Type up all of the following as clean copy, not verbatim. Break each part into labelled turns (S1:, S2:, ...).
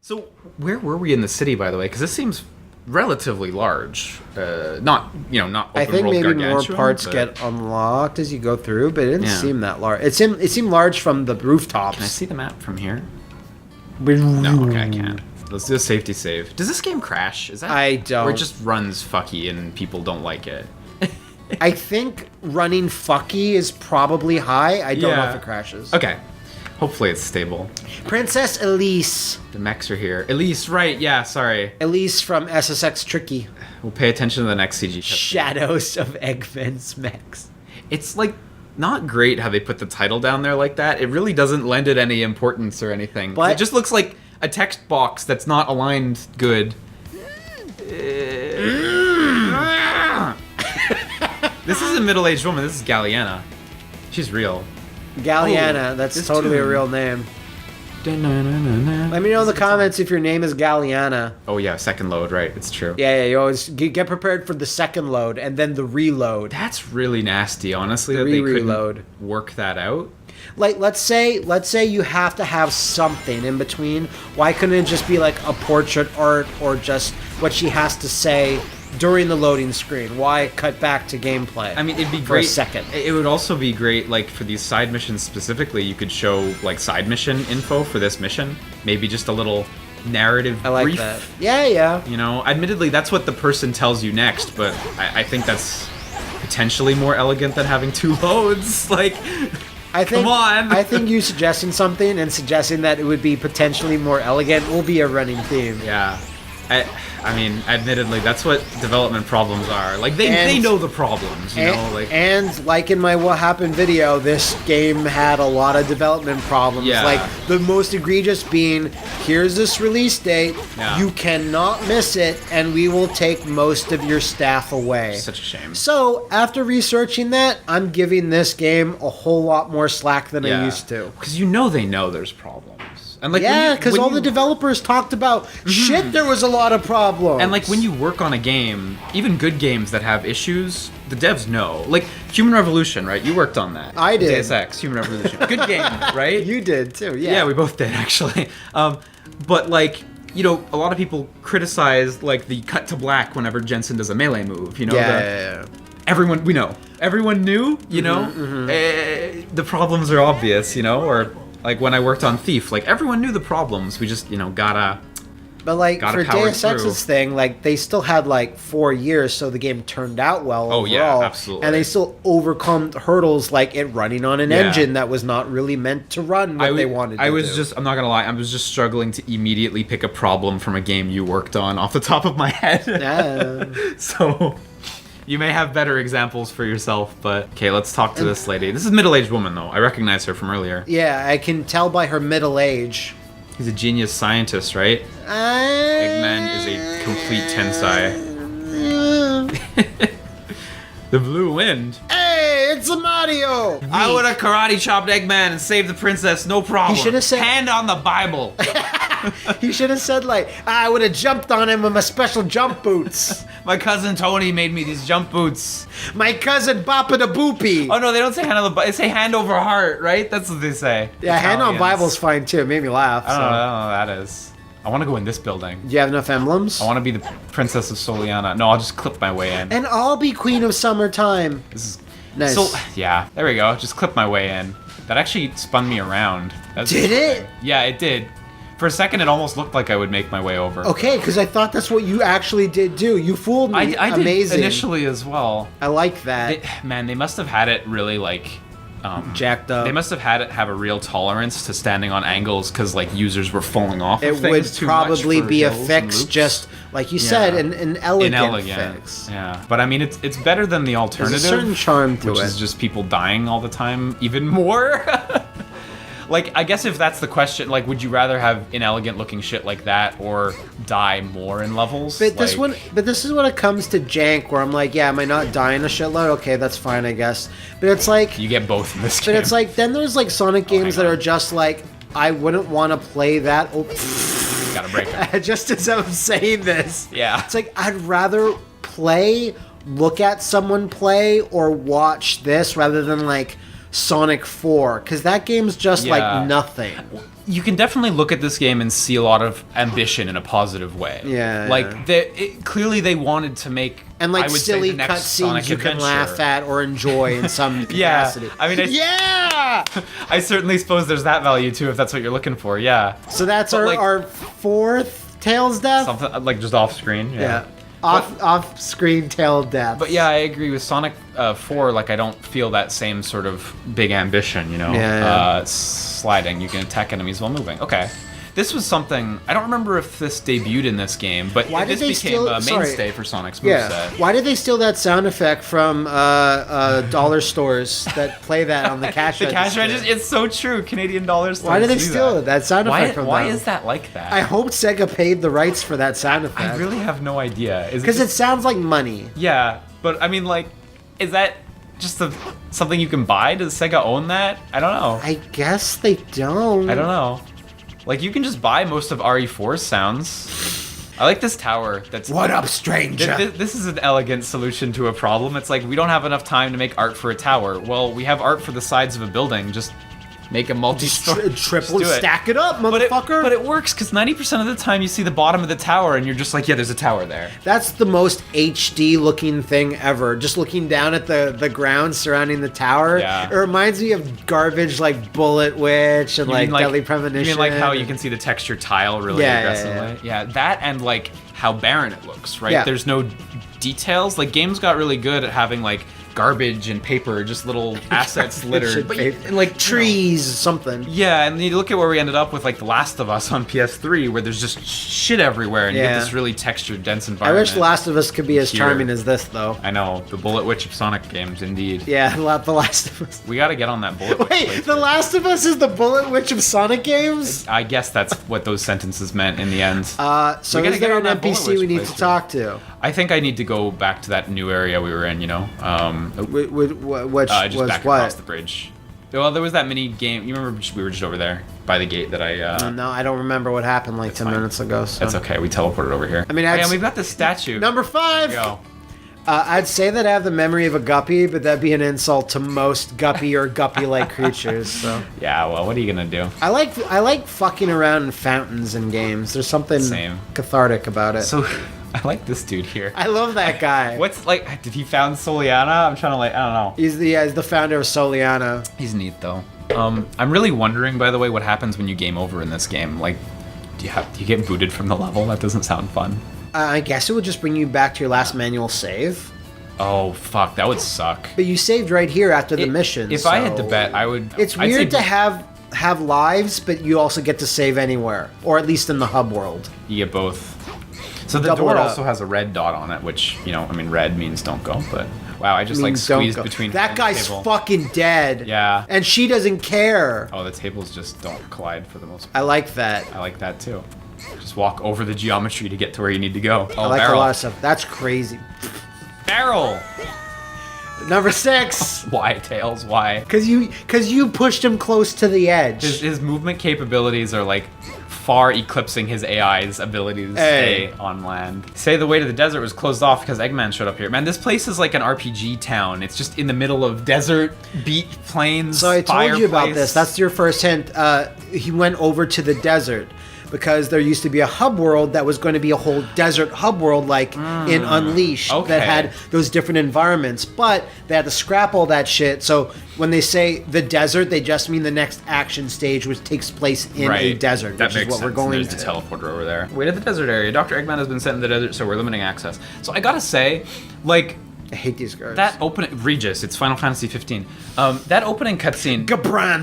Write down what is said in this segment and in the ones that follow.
S1: So, where were we in the city, by the way? Because this seems relatively large. Not open
S2: I think
S1: world
S2: maybe
S1: gargantuan,
S2: more parts
S1: but...
S2: get unlocked as you go through, but it didn't
S1: Yeah.
S2: seem that large. It seemed large from the rooftops.
S1: Can I see the map from here? No, okay, I can't. Let's do a safety save. Does this game crash? Is that?
S2: I don't.
S1: Or it just runs fucky and people don't like it?
S2: I think running fucky is probably high. I don't know
S1: Yeah.
S2: if it crashes.
S1: Okay. Hopefully it's stable.
S2: Princess Elise.
S1: The mechs are here. Elise, right, yeah, sorry.
S2: Elise from SSX Tricky.
S1: We'll pay attention to the next CG.
S2: Shadows of Eggman's mechs.
S1: It's like not great how they put the title down there like that. It really doesn't lend it any importance or anything.
S2: But
S1: it just looks like a text box that's not aligned good. This is a middle-aged woman. This is Galliana. She's real.
S2: Galliana,
S1: Oh,
S2: that's
S1: this
S2: totally a
S1: tune.
S2: real name. Let me know in the comments if your name is Galliana.
S1: Oh yeah, second load, right? It's true.
S2: Yeah, you always get prepared for the second load and then the reload.
S1: That's really nasty, honestly,
S2: The
S1: that they
S2: reload.
S1: couldn't work that out.
S2: Like, let's say you have to have something in between. Why couldn't it just be like a portrait art or just what she has to say during the loading screen? Why cut back to gameplay?
S1: I mean, it'd be
S2: for
S1: great.
S2: a second.
S1: It would also be great, like, for these side missions specifically, you could show, like, side mission info for this mission. Maybe just a little narrative
S2: I like
S1: brief.
S2: that. Yeah.
S1: You know, admittedly, that's what the person tells you next, but I think that's potentially more elegant than having two loads. Like, come on.
S2: I think you suggesting something and suggesting that it would be potentially more elegant will be a running theme.
S1: Yeah. I mean, admittedly, that's what development problems are. Like, they know the problems, you know? Like,
S2: and like in my What Happened video, this game had a lot of development problems.
S1: Yeah.
S2: Like, the most egregious being, here's this release date,
S1: Yeah.
S2: you cannot miss it, and we will take most of your staff away.
S1: such a shame.
S2: So, after researching that, I'm giving this game a whole lot more slack than I used to.
S1: Because you know they know there's problems. And like,
S2: Yeah, because
S1: when
S2: all
S1: you-
S2: the developers talked about, shit, there was a lot of problems.
S1: And like when you work on a game, even good games that have issues, the devs know. Like Human Revolution, right? You worked on that.
S2: I did.
S1: Deus Ex, Human Revolution. Good game, right?
S2: You did too, yeah.
S1: Yeah, we both did actually. But like, you know, a lot of people criticize like the cut to black whenever Jensen does a melee move. You know,
S2: Yeah.
S1: everyone we know, everyone knew. You know, the problems are obvious. You know, or like when I worked on Thief, like everyone knew the problems. We just gotta.
S2: But like
S1: Gotta
S2: for
S1: power
S2: Deus
S1: through.
S2: Ex's thing, like they still had like 4 years, so the game turned out well
S1: Oh,
S2: overall.
S1: yeah, absolutely.
S2: And they still overcome hurdles like it running on an
S1: Yeah.
S2: engine that was not really meant to run what they wanted to
S1: I was
S2: do.
S1: just, I'm not gonna lie, I was just struggling to immediately pick a problem from a game you worked on off the top of my head.
S2: Yeah.
S1: So, you may have better examples for yourself, but okay, let's talk to this lady. This is a middle-aged woman, though. I recognize her from earlier.
S2: Yeah, I can tell by her middle age.
S1: He's a genius scientist, right? Eggman is a complete tensai. The blue wind.
S2: Hey, it's a Mario!
S1: I would have karate chopped Eggman and saved the princess, no problem.
S2: He should have said-
S1: Hand on the Bible.
S2: He should have said like, I would have jumped on him with my special jump boots.
S1: My cousin Tony made me these jump boots.
S2: My cousin Bappa the Boopy.
S1: Oh no, they don't say hand on the Bible. They say hand over heart, right? That's what they say.
S2: Yeah, hand on
S1: Italians.
S2: Bible's fine too. It made me laugh.
S1: I don't know what that is. I want to go in this building.
S2: Do you have enough emblems?
S1: I want to be the princess of Soleanna. No, I'll just clip my way in.
S2: And I'll be queen of summertime.
S1: This is
S2: Nice.
S1: So yeah, there we go. Just clip my way in. That actually spun me around. That's
S2: Did it?
S1: interesting. Yeah, it did. For a second, it almost looked like I would make my way over.
S2: Okay, because I thought that's what you actually did do. You fooled me.
S1: I did
S2: Amazing.
S1: initially as well.
S2: I like that.
S1: Man, they must have had it really like
S2: Jacked up.
S1: They must have had it have a real tolerance to standing on angles because like users were falling off.
S2: It
S1: of things
S2: would
S1: too much
S2: probably
S1: for
S2: be a
S1: hills and
S2: fix,
S1: loops.
S2: just like you said, an elegant
S1: Inelegant.
S2: fix.
S1: Yeah, but I mean it's better than the alternative.
S2: There's a certain charm to
S1: which
S2: it.
S1: is just people dying all the time, even more. Like, I guess if that's the question, like, would you rather have inelegant looking shit like that or die more in levels?
S2: But this
S1: Like,
S2: one, but this is when it comes to jank, where I'm like, yeah, am I not dying a shitload? Okay, that's fine, I guess. But it's like,
S1: you get both in this game.
S2: but it's like, then there's like Sonic games
S1: hang
S2: that
S1: on.
S2: are just like, I wouldn't want to play that. Oh,
S1: gotta break it.
S2: just as I'm saying this,
S1: Yeah.
S2: it's like I'd rather play look at someone play or watch this rather than like Sonic 4, because that game's just like nothing.
S1: You can definitely look at this game and see a lot of ambition in a positive way.
S2: Yeah.
S1: Like, clearly they wanted to make,
S2: and like
S1: I would
S2: silly
S1: say, the next
S2: cutscenes
S1: Sonic
S2: you
S1: adventure.
S2: can laugh at or enjoy in some capacity.
S1: I mean, I certainly suppose there's that value too, if that's what you're looking for. Yeah.
S2: So that's
S1: But,
S2: our fourth Tails death.
S1: Something like just off screen.
S2: Yeah. Off-screen tail death.
S1: But yeah, I agree with Sonic 4. Like, I don't feel that same sort of big ambition, you know? Sliding. You can attack enemies while moving. Okay. This was something, I don't remember if this debuted in this game, but this became a mainstay for Sonic's moveset.
S2: Why did they steal that sound effect from dollar stores that play that on the cash register?
S1: The cash register, it's so true. Canadian dollar stores.
S2: Why did they steal that sound effect from them?
S1: Why is that like that?
S2: I hope Sega paid the rights for that sound effect.
S1: I really have no idea.
S2: Because it sounds like money.
S1: Yeah, but I mean, like, is that just something you can buy? Does Sega own that? I don't know.
S2: I guess they don't.
S1: I don't know. Like, you can just buy most of RE4's sounds. I like this tower.
S2: What up, stranger?
S1: This is an elegant solution to a problem. It's like, we don't have enough time to make art for a tower. Well, we have art for the sides of a building. Just make a multi-story.
S2: Triple stack it up, motherfucker.
S1: But it works, because 90% of the time you see the bottom of the tower and you're just like, yeah, there's a tower there.
S2: That's the most HD looking thing ever. Just looking down at the ground surrounding the tower.
S1: Yeah.
S2: It reminds me of garbage like Bullet Witch and like Deadly Premonition.
S1: You mean like how you can see the texture tile really aggressively? Yeah, that and like how barren it looks, right?
S2: Yeah.
S1: There's no details. Like, games got really good at having like garbage and paper, just little assets littered,
S2: and like trees, something.
S1: Yeah, and you look at where we ended up with like The Last of Us on PS3, where there's just shit everywhere, and you get this really textured, dense environment.
S2: I wish The Last of Us could be as charming as this, though.
S1: I know, the Bullet Witch of Sonic games, indeed.
S2: Yeah, The Last of Us.
S1: We got to get on that Bullet Witch.
S2: Wait, The Last of Us is the Bullet Witch of Sonic games?
S1: I guess that's what those sentences meant in the end.
S2: So is there an NPC we need to talk to?
S1: I think I need to go back to that new area we were in, you know?
S2: Which
S1: just
S2: was
S1: back
S2: what?
S1: across the bridge. Well, there was that mini game. You remember we were just over there by the gate that I...
S2: No, I don't remember what happened like 10 minutes ago. So.
S1: That's okay. We teleported over here.
S2: I mean,
S1: and we've got the statue.
S2: Number 5!
S1: There we go.
S2: I'd say that I have the memory of a guppy, but that'd be an insult to most guppy or guppy-like creatures. So
S1: yeah, well, what are you gonna do?
S2: I like fucking around in fountains in games. There's something cathartic about it.
S1: So I like this dude here.
S2: I love that guy.
S1: What's like? Did he found Soleanna? I'm trying to I don't know.
S2: He's the founder of Soleanna.
S1: He's neat though. I'm really wondering, by the way, what happens when you game over in this game. Like, do you get booted from the level? That doesn't sound fun.
S2: I guess it would just bring you back to your last manual save.
S1: Oh, fuck. That would suck.
S2: But you saved right here after the mission.
S1: If I had to bet, I would...
S2: It's weird to have lives, but you also get to save anywhere. Or at least in the hub world.
S1: You get both. So the door also has a red dot on it, which, you know, I mean, red means don't go, but... Wow, I just, like, squeezed between...
S2: That guy's fucking dead.
S1: Yeah.
S2: And she doesn't care.
S1: Oh, the tables just don't collide for the most part.
S2: I like that.
S1: I like that, too. Just walk over the geometry to get to where you need to go. Oh,
S2: I like
S1: barrel.
S2: a lot of stuff. That's crazy.
S1: Barrel!
S2: Number 6.
S1: Why, Tails? Why?
S2: Because you pushed him close to the edge.
S1: His movement capabilities are, like, far eclipsing his AI's ability to stay on land. Say the way to the desert was closed off because Eggman showed up here. Man, this place is like an RPG town. It's just in the middle of desert, beach, plains,
S2: So I told you about this. That's your first hint. He went over to the desert because there used to be a hub world that was going to be a whole desert hub world like in Unleashed that had those different environments, but they had to scrap all that shit. So when they say the desert, they just mean the next action stage, which takes place in a desert, which is what we're going to.
S1: There's the teleporter over there. Way to the desert area. Dr. Eggman has been sent in the desert, so we're limiting access. So I gotta say, like...
S2: I hate these guards.
S1: That opening... Regis, it's Final Fantasy 15. That opening cutscene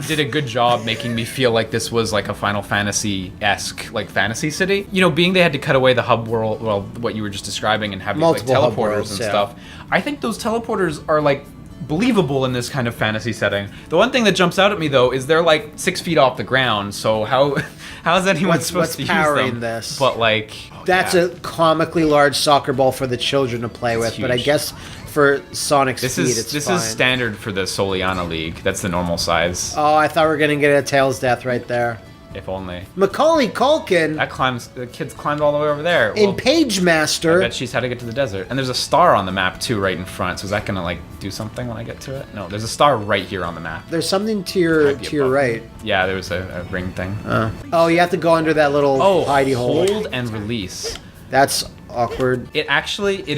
S1: did a good job making me feel like this was like a Final Fantasy-esque, like, fantasy city. You know, being they had to cut away the hub world, well, what you were just describing, and have these, like, teleporters and stuff. I think those teleporters are, like, believable in this kind of fantasy setting. The one thing that jumps out at me, though, is they're, like, 6 feet off the ground, so how's anyone supposed to use them?
S2: This?
S1: But, like...
S2: That's a comically large soccer ball for the children to play with, but I guess for Sonic's speed, it's fine.
S1: This is standard for the Soleanna League. That's the normal size.
S2: Oh, I thought we were going to get a Tails death right there.
S1: If only.
S2: Macaulay Culkin
S1: The kid's climbed all the way over there.
S2: in
S1: Well,
S2: Page
S1: I
S2: Master.
S1: bet she's how to get to the desert. And there's a star on the map too, right in front. So is that gonna like do something when I get to it? No, there's a star right here on the map.
S2: There's something to your
S1: Might be above
S2: right.
S1: me. Yeah, there was a ring thing.
S2: Oh, you have to go under that little hidey hole.
S1: Hold and release.
S2: That's awkward.
S1: It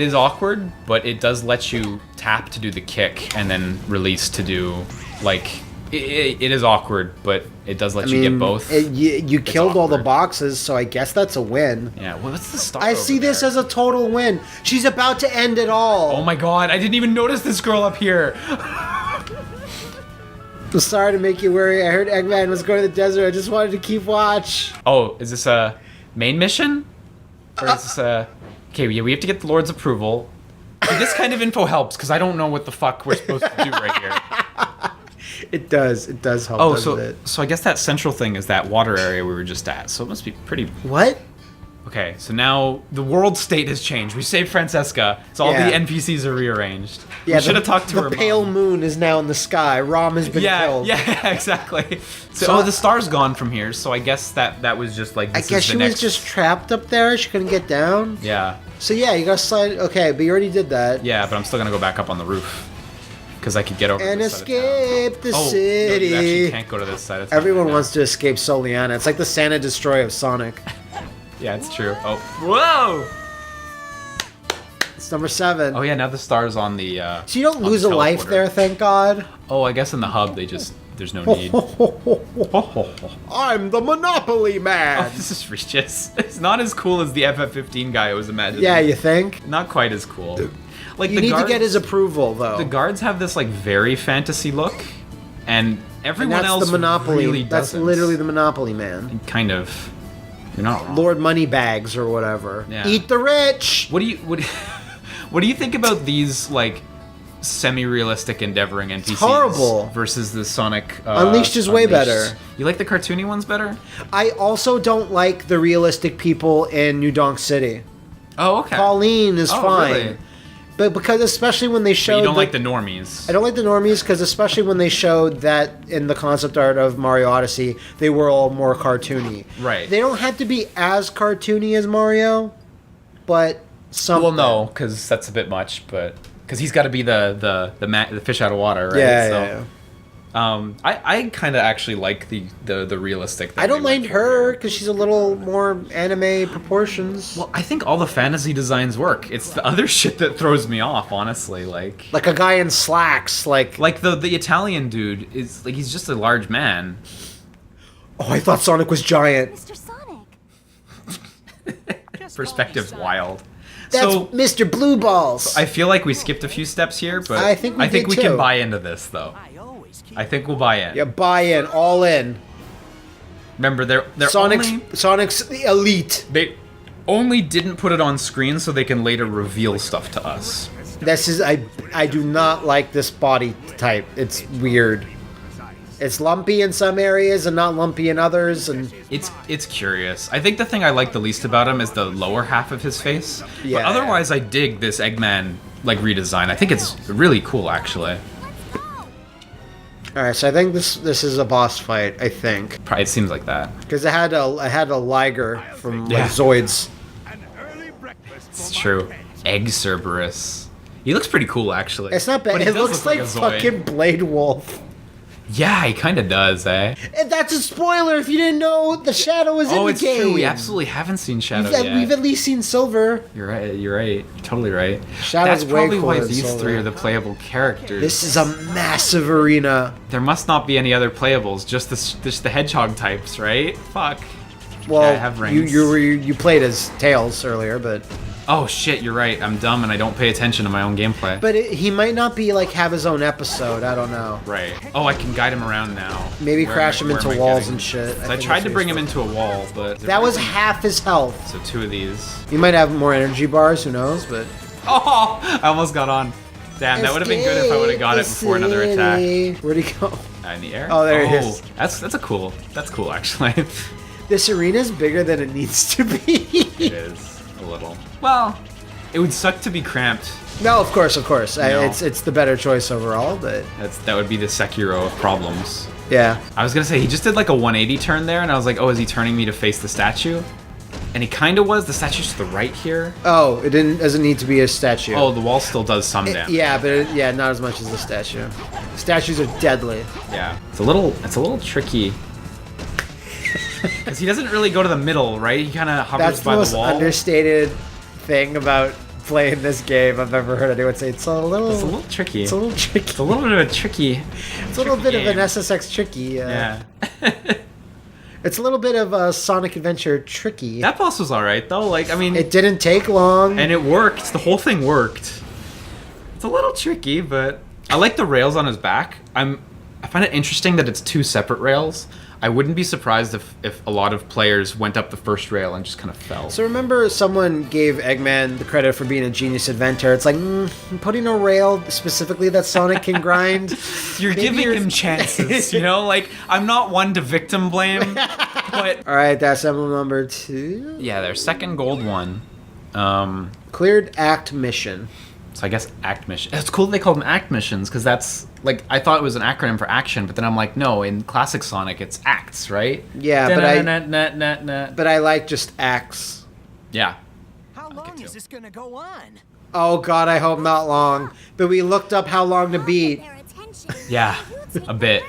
S1: is awkward, but it does let you tap to do the kick and then release to do like. It is awkward, but it does let you get both.
S2: You killed all the
S1: awkward.
S2: boxes, so I guess that's a win.
S1: Yeah, well, what's the star?
S2: I see
S1: over
S2: this
S1: there?
S2: as a total win. She's about to end it all.
S1: Oh my god, I didn't even notice this girl up here.
S2: I'm sorry to make you worry. I heard Eggman was going to the desert. I just wanted to keep watch.
S1: Oh, is this a main mission? Or is this a... Okay, yeah, we have to get the Lord's approval. See, this kind of info helps, because I don't know what the fuck we're supposed to do right here.
S2: It does help.
S1: Oh,
S2: doesn't it?
S1: so I guess that central thing is that water area we were just at, so it must be pretty...
S2: What?
S1: Okay, so now the world state has changed. We saved Francesca, so all
S2: Yeah.
S1: the NPCs are rearranged.
S2: Yeah,
S1: we should have talked to her
S2: The pale
S1: mom.
S2: moon is now in the sky. Rom has been killed.
S1: Yeah, exactly. So,
S2: So-
S1: the star's gone from here, so I guess that was just like,
S2: I
S1: this
S2: guess
S1: is the
S2: she
S1: next...
S2: was just trapped up there. She couldn't get down.
S1: Yeah,
S2: So yeah, you gotta slide. Okay, but you already did that.
S1: yeah, but I'm still gonna go back up on the roof. Because I could get over
S2: And
S1: this side of town.
S2: escape the
S1: Oh,
S2: city.
S1: no, you actually can't go to this side of town.
S2: Everyone
S1: right now.
S2: wants to escape Soleanna. It's like the Santa Destroy of Sonic.
S1: Yeah, it's true. Oh, whoa!
S2: It's number 7.
S1: Oh yeah, now the star's on the.
S2: So you don't
S1: on the
S2: lose a life
S1: teleporter.
S2: there, thank God.
S1: Oh, I guess in the hub there's no need.
S2: I'm the Monopoly Man.
S1: Oh, this is Regis. It's not as cool as the FF15 guy I was imagining.
S2: Yeah, you think?
S1: Not quite as cool. Like
S2: You
S1: the
S2: need
S1: guards,
S2: to get his approval, though.
S1: The guards have this like very fantasy look, and
S2: and
S1: everyone
S2: that's
S1: else
S2: the Monopoly.
S1: really
S2: That's
S1: doesn't.
S2: literally the Monopoly Man.
S1: Kind of. You're not wrong.
S2: Lord Moneybags or whatever.
S1: Yeah.
S2: Eat the rich.
S1: What do you what do you think about these like semi-realistic endeavoring NPCs
S2: horrible.
S1: versus the Sonic
S2: Unleashed is way better.
S1: You like the cartoony ones better?
S2: I also don't like the realistic people in New Donk City.
S1: Oh, okay.
S2: Pauline is
S1: Oh,
S2: fine.
S1: really?
S2: But because especially when they
S1: But
S2: showed
S1: you don't like the normies.
S2: I don't like the normies because especially when they showed that in the concept art of Mario Odyssey, they were all more cartoony.
S1: Right.
S2: They don't have to be as cartoony as Mario, but something.
S1: Well, no, because that's a bit much, but because he's got to be the fish out of water, right?
S2: Yeah,
S1: So,
S2: yeah.
S1: I kind of actually like the realistic. that
S2: I don't
S1: they went
S2: mind
S1: for
S2: her
S1: here.
S2: because she's a little more anime proportions.
S1: Well, I think all the fantasy designs work. It's the other shit that throws me off, honestly. Like
S2: Like a guy in slacks, like
S1: the Italian dude is like he's just a large man.
S2: oh, I thought Sonic was giant.
S3: Mr. Sonic.
S1: Perspective's wild.
S2: That's
S1: So
S2: Mr. Blue Balls.
S1: I feel like we skipped a few steps here, but
S2: I think we did
S1: we
S2: too.
S1: can buy into this though. I think we'll buy in.
S2: Yeah, buy in, all in.
S1: Remember, they're
S2: Sonic's the elite.
S1: they only didn't put it on screen so they can later reveal stuff to us.
S2: This is I do not like this body type. It's weird. It's lumpy in some areas and not lumpy in others, and
S1: It's curious. I think the thing I like the least about him is the lower half of his face.
S2: Yeah.
S1: But otherwise, I dig this Eggman like redesign. I think it's really cool, actually.
S2: all right. So I think this is a boss fight. I think
S1: Probably, it seems like that.
S2: because I had a Liger from
S1: Yeah.
S2: like Zoids.
S1: It's true. Egg Cerberus. He looks pretty cool, actually.
S2: It's not bad.
S1: But he
S2: It
S1: does
S2: looks
S1: look
S2: like
S1: a Zoid.
S2: fucking Blade Wolf.
S1: Yeah, he kind of does, eh?
S2: And that's a spoiler if you didn't know the Shadow was in
S1: Oh,
S2: the
S1: it's
S2: game.
S1: true. We absolutely haven't seen Shadow
S2: We've
S1: yet.
S2: at least seen Silver.
S1: You're right. You're right. You're totally right.
S2: Shadow's
S1: That's
S2: way
S1: probably why
S2: cooler than
S1: these
S2: Solar.
S1: three are the playable characters.
S2: This is a massive arena.
S1: There must not be any other playables. Just the Hedgehog types, right? Fuck.
S2: Well,
S1: Yeah, I have rings.
S2: you played as Tails earlier, but
S1: Oh shit, you're right. I'm dumb and I don't pay attention to my own gameplay.
S2: he might not be like have his own episode. I don't know.
S1: Right. Oh, I can guide him around now.
S2: Maybe
S1: Where
S2: crash
S1: am
S2: him
S1: I-
S2: into
S1: where am I
S2: walls
S1: getting-
S2: and shit.
S1: I
S2: think
S1: tried
S2: that's
S1: to
S2: what
S1: bring
S2: he's
S1: him into a wall, but
S2: That was half his health.
S1: So 2 of these.
S2: He might have more energy bars. Who knows? But
S1: Oh, I almost got on. Damn, that would have been good if I would have got it before another attack.
S2: Where'd he go?
S1: In the air.
S2: Oh, there he is.
S1: That's cool. That's cool actually.
S2: This arena's bigger than it needs to be.
S1: It is a little. Well, It would suck to be cramped.
S2: No, of course.
S1: No.
S2: It's the better choice overall, but
S1: That would be the Sekiro of problems.
S2: yeah.
S1: I was gonna say, he just did like a 180 turn there, and I was like, oh, is he turning me to face the statue? And he kind of was. The statue's to the right here.
S2: Oh, doesn't need to be a statue.
S1: Oh, the wall still does some damage.
S2: Yeah, but not as much as the statue. Statues are deadly.
S1: Yeah. It's a little tricky. Because he doesn't really go to the middle, right? He kind of hovers
S2: That's the
S1: by
S2: most
S1: the wall.
S2: understated thing about playing this game I've ever heard anyone say. It's a little
S1: tricky.
S2: It's a little tricky.
S1: It's a little bit of a tricky.
S2: It's a little bit
S1: game.
S2: of an SSX tricky.
S1: Yeah.
S2: It's a little bit of a Sonic Adventure tricky.
S1: That boss was alright, though. Like, I mean...
S2: It didn't take long.
S1: And it worked. The whole thing worked. It's a little tricky, but... I like the rails on his back. I find it interesting that it's 2 separate rails. I wouldn't be surprised if a lot of players went up the first rail and just kind of fell.
S2: So remember someone gave Eggman the credit for being a genius inventor. It's like, putting a rail specifically that Sonic can grind.
S1: You're giving him chances, you know? Like, I'm not one to victim blame, but...
S2: Alright, that's emblem number 2.
S1: Yeah, their second gold one.
S2: Cleared act mission.
S1: So I guess act mission. It's cool that they call them act missions, because that's, like, I thought it was an acronym for action, but then I'm like, no, in classic Sonic, it's acts, right?
S2: Yeah, but I like just acts.
S1: Yeah.
S3: How long is this gonna go on?
S2: Oh god, I hope not long. But we looked up how long to beat.
S1: Yeah, a bit.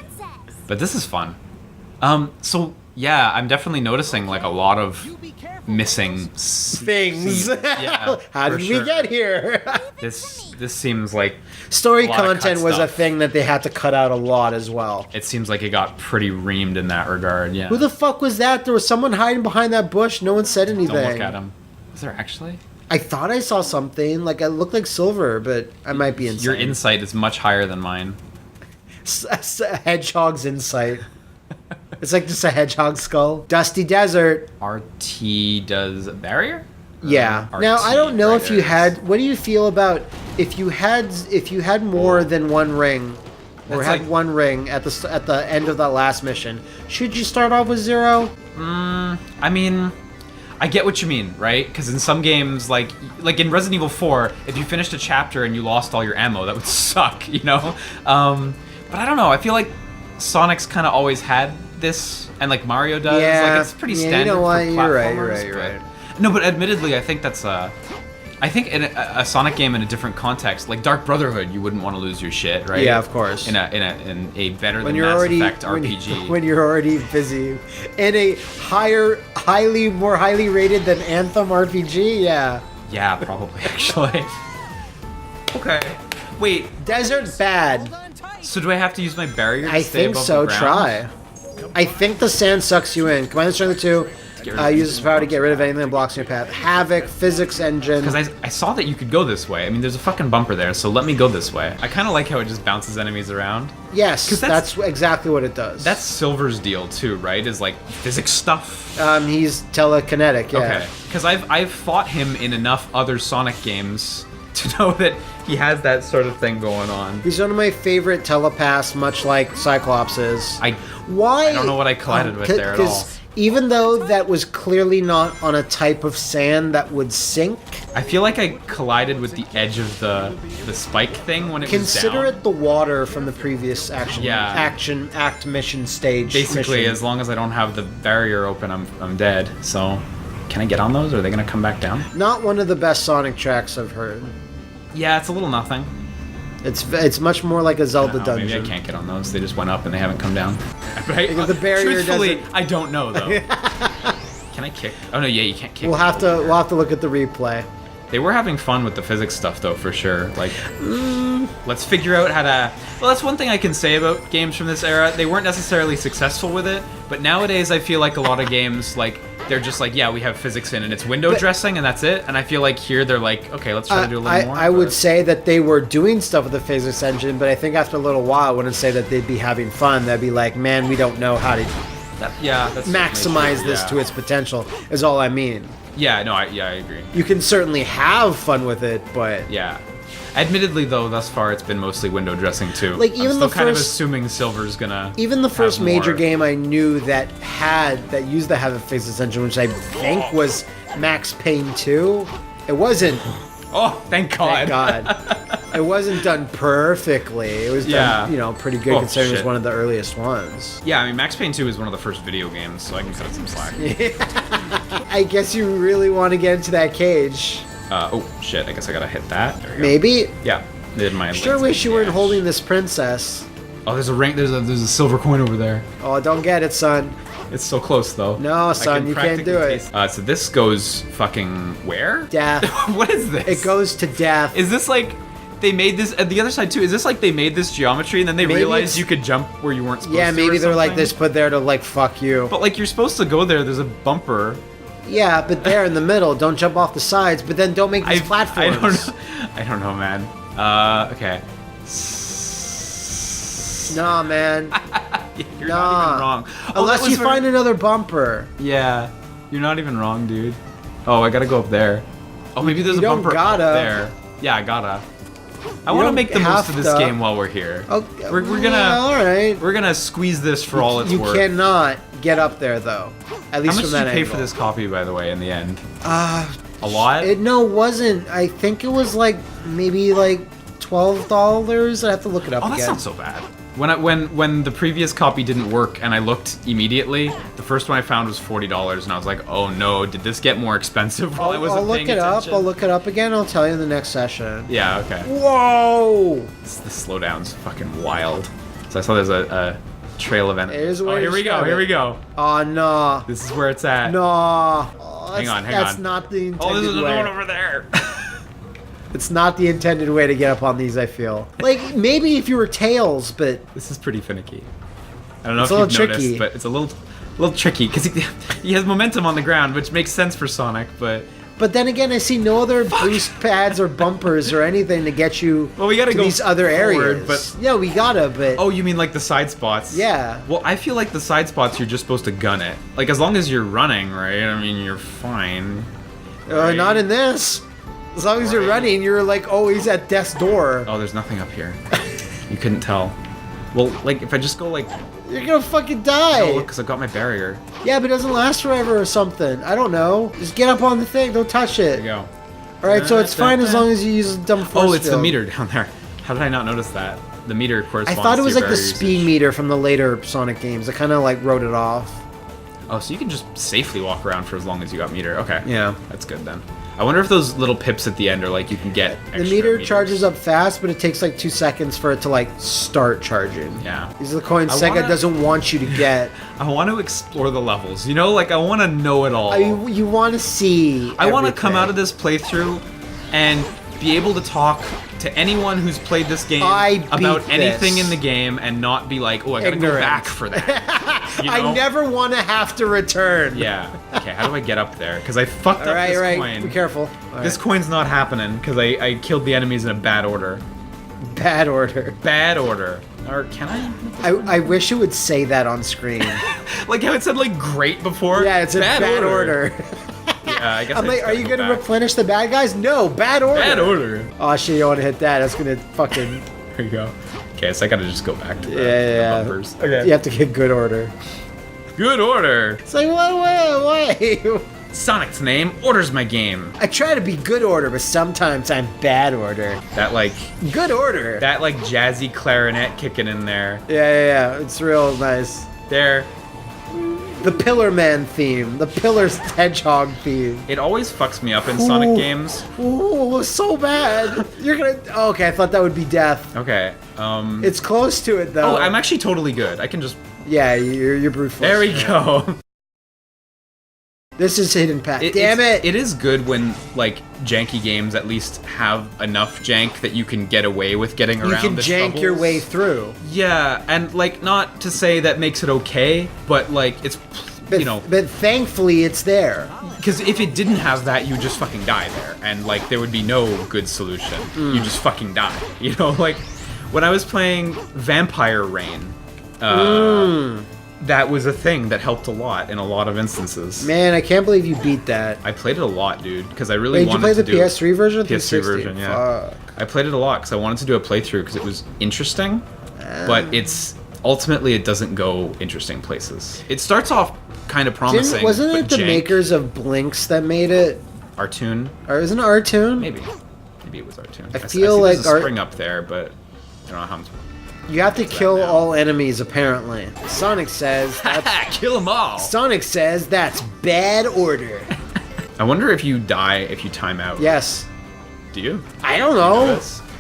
S1: But this is fun. So, yeah, I'm definitely noticing, like, a lot of missing
S2: Things.
S1: Yeah,
S2: How
S1: for
S2: did
S1: sure.
S2: we get here?
S1: This seems like
S2: Story
S1: a lot of
S2: content
S1: cut
S2: was a
S1: stuff.
S2: thing that they had to cut out a lot as well.
S1: It seems like it got pretty reamed in that regard, yeah.
S2: Who the fuck was that? There was someone hiding behind that bush. No one said anything.
S1: Don't look at him. Is there actually?
S2: I thought I saw something. Like, it looked like silver, but I might be insane.
S1: Your insight is much higher than mine.
S2: A hedgehog's insight. It's like just a hedgehog skull. Dusty desert.
S1: RT does barrier?
S2: Yeah.
S1: Or
S2: Now
S1: RT,
S2: I don't know
S1: right,
S2: if you
S1: it is.
S2: had. What do you feel about if you had more than one ring, or
S1: That's
S2: had
S1: like-
S2: one ring at the end of that last mission? Should you start off with 0?
S1: I mean, I get what you mean, right? Because in some games, like in Resident Evil 4, if you finished a chapter and you lost all your ammo, that would suck, you know? But I don't know. I feel like Sonic's kind of always had this, and like Mario does.
S2: Yeah.
S1: Like, it's pretty
S2: Yeah,
S1: standard
S2: you know what?
S1: for
S2: You're right,
S1: platformers,
S2: you're right.
S1: but- No, but admittedly, I think that's I think in a Sonic game in a different context, like Dark Brotherhood, you wouldn't want to lose your shit, right?
S2: Yeah, of course.
S1: In a better
S2: When
S1: than
S2: you're
S1: Mass
S2: already
S1: Effect RPG.
S2: when you're already busy in a more highly rated than Anthem RPG. Yeah.
S1: Yeah, probably actually. Okay. Wait.
S2: Desert bad.
S3: Hold on tight.
S1: So do I have to use my barrier? To
S2: I
S1: stay
S2: think
S1: above
S2: so.
S1: the ground?
S2: Try. I think the sand sucks you in. Command strength 2.
S1: Get rid of
S2: Use this power to get rid of anything that blocks your path. Havoc, physics engine.
S1: Because I saw that you could go this way. I mean, there's a fucking bumper there, so let me go this way. I kind of like how it just bounces enemies around.
S2: Yes,
S1: 'Cause
S2: that's exactly what it does.
S1: That's Silver's deal too, right? Is like physics stuff.
S2: He's telekinetic. Yeah.
S1: Okay. Because I've fought him in enough other Sonic games to know that he has that sort of thing going on.
S2: He's one of my favorite telepaths, much like Cyclops is. Why?
S1: I don't know what I collided with there at all.
S2: Even though that was clearly not on a type of sand that would sink,
S1: I feel like I collided with the edge of the spike thing when it
S2: consider
S1: was down.
S2: it the water from the previous act mission stage.
S1: Basically,
S2: mission.
S1: as long as I don't have the barrier open, I'm dead. So, can I get on those? Or are they gonna come back down?
S2: Not one of the best Sonic tracks I've heard.
S1: Yeah, it's a little nothing.
S2: It's much more like a Zelda
S1: I don't know,
S2: dungeon.
S1: Maybe I can't get on those. They just went up and they haven't come down. Right?
S2: Because the barrier
S1: Truthfully,
S2: doesn't-
S1: I don't know though. Can I kick? Oh no, yeah, you can't kick.
S2: We'll have to look at the replay.
S1: They were having fun with the physics stuff though, for sure. Like, let's figure out how to. Well, that's one thing I can say about games from this era. They weren't necessarily successful with it, but nowadays I feel like a lot of games like. They're just like, yeah, we have physics in, and it's window dressing, and that's it. And I feel like here they're like, okay, let's try to do a little more.
S2: I would say that they were doing stuff with the physics engine, but I think after a little while, I wouldn't say that they'd be having fun. They'd be like, man, we don't know how to
S1: that's
S2: maximize
S1: true,
S2: this
S1: yeah.
S2: to its potential, is all I mean.
S1: Yeah, no, I agree.
S2: You can certainly have fun with it, but...
S1: Yeah. Admittedly, though, thus far it's been mostly window dressing too.
S2: Like,
S1: I'm
S2: even
S1: still
S2: the
S1: kind of
S2: first-
S1: assuming Silver's gonna.
S2: Even the first
S1: have
S2: major
S1: more.
S2: game I knew that used the physics engine, which I think was Max Payne 2, it wasn't
S1: Oh, thank God.
S2: Thank God. It wasn't done perfectly. It was done, you know, pretty good considering it was one of the earliest ones.
S1: Yeah, I mean, Max Payne 2 is one of the first video games, so I can cut it some slack.
S2: I guess you really want to get into that cage.
S1: Oh, shit. I guess I gotta hit that. There we go.
S2: Maybe?
S1: Yeah. Did my
S2: Sure wish you weren't holding this princess.
S1: Oh, there's a ring. There's a silver coin over there.
S2: Oh, don't get it, son.
S1: It's so close, though.
S2: No, son, you can't do it.
S1: So this goes fucking where?
S2: Death.
S1: What is this?
S2: It goes to death.
S1: Is this like they made this at the other side too? Is this like they made this geometry and then they realized you could jump where you weren't supposed to?
S2: Yeah, maybe they're like this put there to like fuck you.
S1: But like you're supposed to go there. There's a bumper.
S2: Yeah, but there in the middle, don't jump off the sides. But then don't make these platforms.
S1: I don't know, man. Okay.
S2: Nah, man.
S1: You're not even wrong.
S2: Unless you find another bumper.
S1: Yeah, you're not even wrong, dude. Oh, I gotta go up there. Oh, maybe there's a bumper up there. Yeah, I gotta. I want to make the most of this game while we're here.
S2: Okay,
S1: we're gonna.
S2: Yeah, all right.
S1: We're gonna squeeze this for all it's worth.
S2: You cannot get up there though. At least from that angle. How much
S1: did you pay for this copy, by the way, in the end? A lot.
S2: It wasn't. I think it was like maybe like $12. I have to look it up.
S1: Oh, that's not so bad. When the previous copy didn't work and I looked immediately, the first one I found was $40 and I was like, oh no, did this get more expensive while I wasn't paying attention?
S2: I'll look it up again. I'll tell you in the next session.
S1: Yeah, okay.
S2: Whoa!
S1: The slowdown's fucking wild. So I saw there's a trail of enemies.
S2: Oh,
S1: here we go.
S2: Oh no.
S1: This is where it's at.
S2: No.
S1: Hang on.
S2: That's not the intended way.
S1: Oh, there's another one over there.
S2: It's not the intended way to get up on these, I feel. Like, maybe if you were Tails, but...
S1: This is pretty finicky. I don't know if you've noticed, but it's a little tricky, because he has momentum on the ground, which makes sense for Sonic, but...
S2: But then again, I see no other boost pads or bumpers or anything to get you
S1: we gotta
S2: to
S1: go
S2: these other
S1: forward,
S2: areas.
S1: But...
S2: Yeah, we gotta, but...
S1: Oh, you mean like the side spots?
S2: Yeah.
S1: Well, I feel like the side spots, you're just supposed to gun it. Like, as long as you're running, right? I mean, you're fine. Right?
S2: Not in this. As long as you're running, you're like always at death's door.
S1: Oh, there's nothing up here. You couldn't tell. Well, like, if I just go like...
S2: You're gonna fucking die!
S1: No, look, because I've got my barrier.
S2: Yeah, but it doesn't last forever or something. I don't know. Just get up on the thing, don't touch it.
S1: There you go.
S2: Alright, so it's fine as long as you use a dumb force
S1: Oh, it's
S2: field.
S1: the meter down there. How did I not notice that? The meter corresponds
S2: I thought it was
S1: to
S2: like the speed meter from the later Sonic games. I kind of like wrote it off.
S1: Oh, so you can just safely walk around for as long as you got meter. Okay.
S2: Yeah.
S1: That's good then. I wonder if those little pips at the end are like you can get extra
S2: The meter
S1: meters.
S2: charges up fast, but it takes like 2 seconds for it to like start charging.
S1: Yeah.
S2: These are the coins Sega doesn't want you to get.
S1: I want to explore the levels. You know, like I want to know it all.
S2: You want to see
S1: I want to come out of this playthrough and be able to talk to anyone who's played this game about anything in the game and not be like, oh, I gotta go back for that. You know?
S2: I never want to have to return.
S1: Yeah. Okay, how do I get up there? Because I fucked up this coin.
S2: Be careful.
S1: This coin's not happening because I killed the enemies in a bad order.
S2: Bad order.
S1: Bad order. Or can I?
S2: I wish it would say that on screen.
S1: Like how it said like great before?
S2: Yeah, it's a bad order.
S1: Yeah, I guess
S2: I'm like, are you gonna replenish the bad guys? No, bad order.
S1: Bad order.
S2: Oh shit, you don't want to hit that. That's gonna fucking...
S1: There you go. Okay, so I gotta just go back to the bumpers.
S2: Okay. You have to get good order.
S1: Good order.
S2: It's like, wait.
S1: Sonic's name orders my game.
S2: I try to be good order, but sometimes I'm bad order.
S1: That like...
S2: Good order.
S1: That like jazzy clarinet kicking in there.
S2: Yeah. It's real nice.
S1: There.
S2: The Pillar Man theme. The Pillar's Hedgehog theme.
S1: It always fucks me up in Sonic games.
S2: Ooh, so bad. You're gonna... Oh, okay, I thought that would be death.
S1: Okay,
S2: It's close to it, though.
S1: Oh, I'm actually totally good. I can just...
S2: Yeah, you're brute force.
S1: There we go.
S2: This is hidden path. Damn it!
S1: It is good when, like, janky games at least have enough jank that you can get away with getting around the troubles.
S2: You can jank your way through.
S1: Yeah, and, like, not to say that makes it okay, but, like, it's, you know...
S2: But thankfully, it's there.
S1: Because if it didn't have that, you would just fucking die there. And, like, there would be no good solution. You just fucking die. You know, like, when I was playing Vampire Rain... That was a thing that helped a lot in a lot of instances.
S2: Man, I can't believe you beat that.
S1: I played it a lot, dude, because I really wanted to do...
S2: Did you play the PS3 version? Or
S1: PS3 version, yeah.
S2: Fuck.
S1: I played it a lot because I wanted to do a playthrough because it was interesting, but it's... Ultimately, it doesn't go interesting places. It starts off kind of promising,
S2: Wasn't it the
S1: jank.
S2: makers of Blinks that made it?
S1: Artoon?
S2: Or isn't it Artoon?
S1: Maybe. maybe it was R2.
S2: I feel
S1: see
S2: like
S1: there's a spring up there, but I don't know how much.
S2: You have to kill all enemies, apparently. Sonic says that's...
S1: Kill them all!
S2: Sonic says that's bad order.
S1: I wonder if you die if you time out.
S2: Yes.
S1: Do you?
S2: I don't know.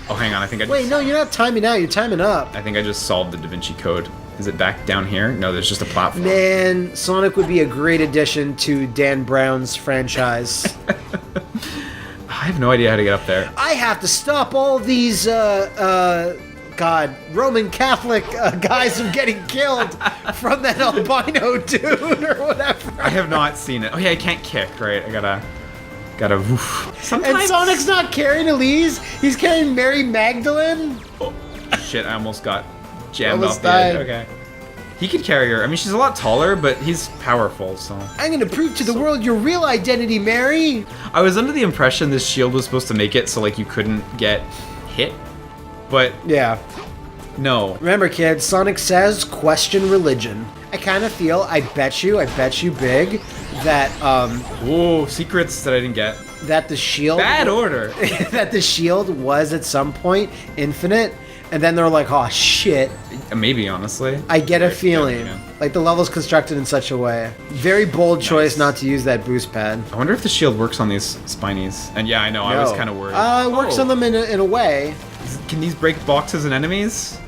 S1: Oh, hang on. I think I just...
S2: Wait, no, you're not timing out. You're timing up.
S1: I think I just solved the Da Vinci Code. Is it back down here? No, there's just a platform.
S2: Man, Sonic would be a great addition to Dan Brown's franchise.
S1: I have no idea how to get up there.
S2: I have to stop all these, Roman Catholic guys from getting killed from that albino dude or whatever.
S1: I have not seen it. Oh yeah, I can't kick, right? I gotta woof.
S2: And Sonic's not carrying Elise, he's carrying Mary Magdalene.
S1: Oh, shit, I almost got jammed
S2: Almost
S1: off the
S2: died.
S1: edge. Okay. He could carry her. I mean, she's a lot taller, but he's powerful, so...
S2: I'm gonna prove to the world your real identity, Mary!
S1: I was under the impression this shield was supposed to make it so, like, you couldn't get hit, but...
S2: Yeah.
S1: No.
S2: Remember, kids, Sonic says, question religion. I kind of feel, I bet you big, that,
S1: Whoa, secrets that I didn't get.
S2: that the shield...
S1: Bad order!
S2: that the shield was, at some point, infinite, and then they're like, oh, shit.
S1: Maybe, honestly.
S2: I get a feeling. Like, the level's constructed in such a way. Very bold choice not to use that boost pad.
S1: I wonder if the shield works on these spinies. And yeah, I know, I was kind of worried.
S2: It works on them in a way.
S1: Can these break boxes and enemies?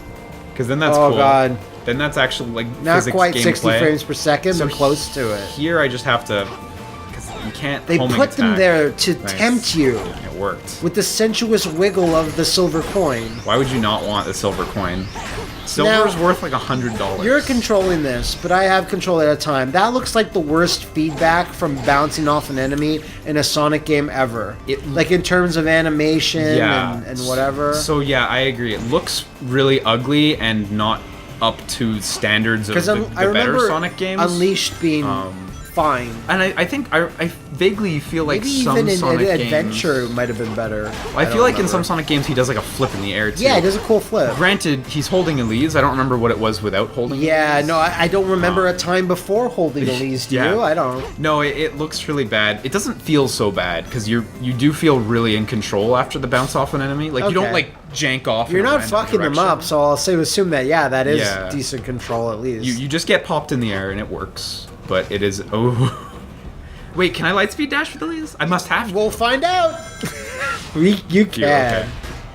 S1: Because then that's cool.
S2: Oh, God.
S1: Then that's actually, like,
S2: Not
S1: physics
S2: quite
S1: gameplay.
S2: 60 frames per second,
S1: So
S2: but close to it.
S1: Here I just have to... Because you can't
S2: They
S1: homing
S2: put them
S1: attack.
S2: there to
S1: Nice.
S2: tempt you.
S1: It worked.
S2: With the sensuous wiggle of the silver coin.
S1: Why would you not want the silver coin? Silver's worth like $100.
S2: You're controlling this, but I have control at a time. That looks like the worst feedback from bouncing off an enemy in a Sonic game ever. Like in terms of animation and whatever.
S1: So yeah, I agree. It looks really ugly and not up to standards of the better Sonic games.
S2: Unleashed being fine.
S1: And I think I vaguely feel like
S2: Maybe
S1: some
S2: even in
S1: Sonic
S2: Adventure
S1: games
S2: might have been better.
S1: I feel like in some Sonic games he does like a flip in the air too.
S2: Yeah, he does a cool flip.
S1: Granted, he's holding Elise. I don't remember what it was without holding Elise.
S2: No, I don't remember a time before holding Elise, do you? I don't.
S1: No, it looks really bad. It doesn't feel so bad, because you do feel really in control after the bounce off an enemy. Like, you don't, like, jank off
S2: You're
S1: in a
S2: not
S1: random
S2: fucking them
S1: direction.
S2: up, so I'll assume that, that is decent control at least.
S1: You just get popped in the air, and it works. But it is... Oh... Wait, can I lightspeed dash with Elise? I must have to.
S2: We'll find out. You can.
S1: Okay.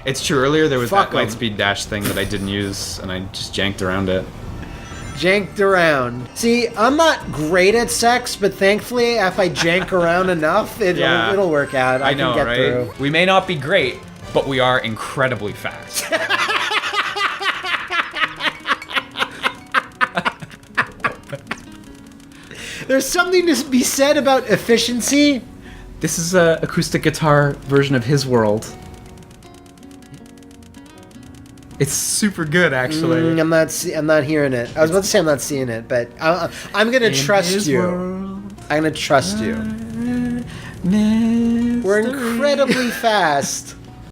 S1: It's true. Earlier there was
S2: Fuck
S1: that lightspeed dash thing that I didn't use, and I just janked around it.
S2: Janked around. See, I'm not great at sex, but thankfully, if I jank around enough, it'll work out. I
S1: know,
S2: can get
S1: right?
S2: through.
S1: We may not be great, but we are incredibly fast.
S2: There's something to be said about efficiency.
S1: This is a acoustic guitar version of His World. It's super good, actually.
S2: I'm not hearing it. I was about to say I'm not seeing it, but I'm gonna trust you. I'm gonna trust you. We're incredibly fast.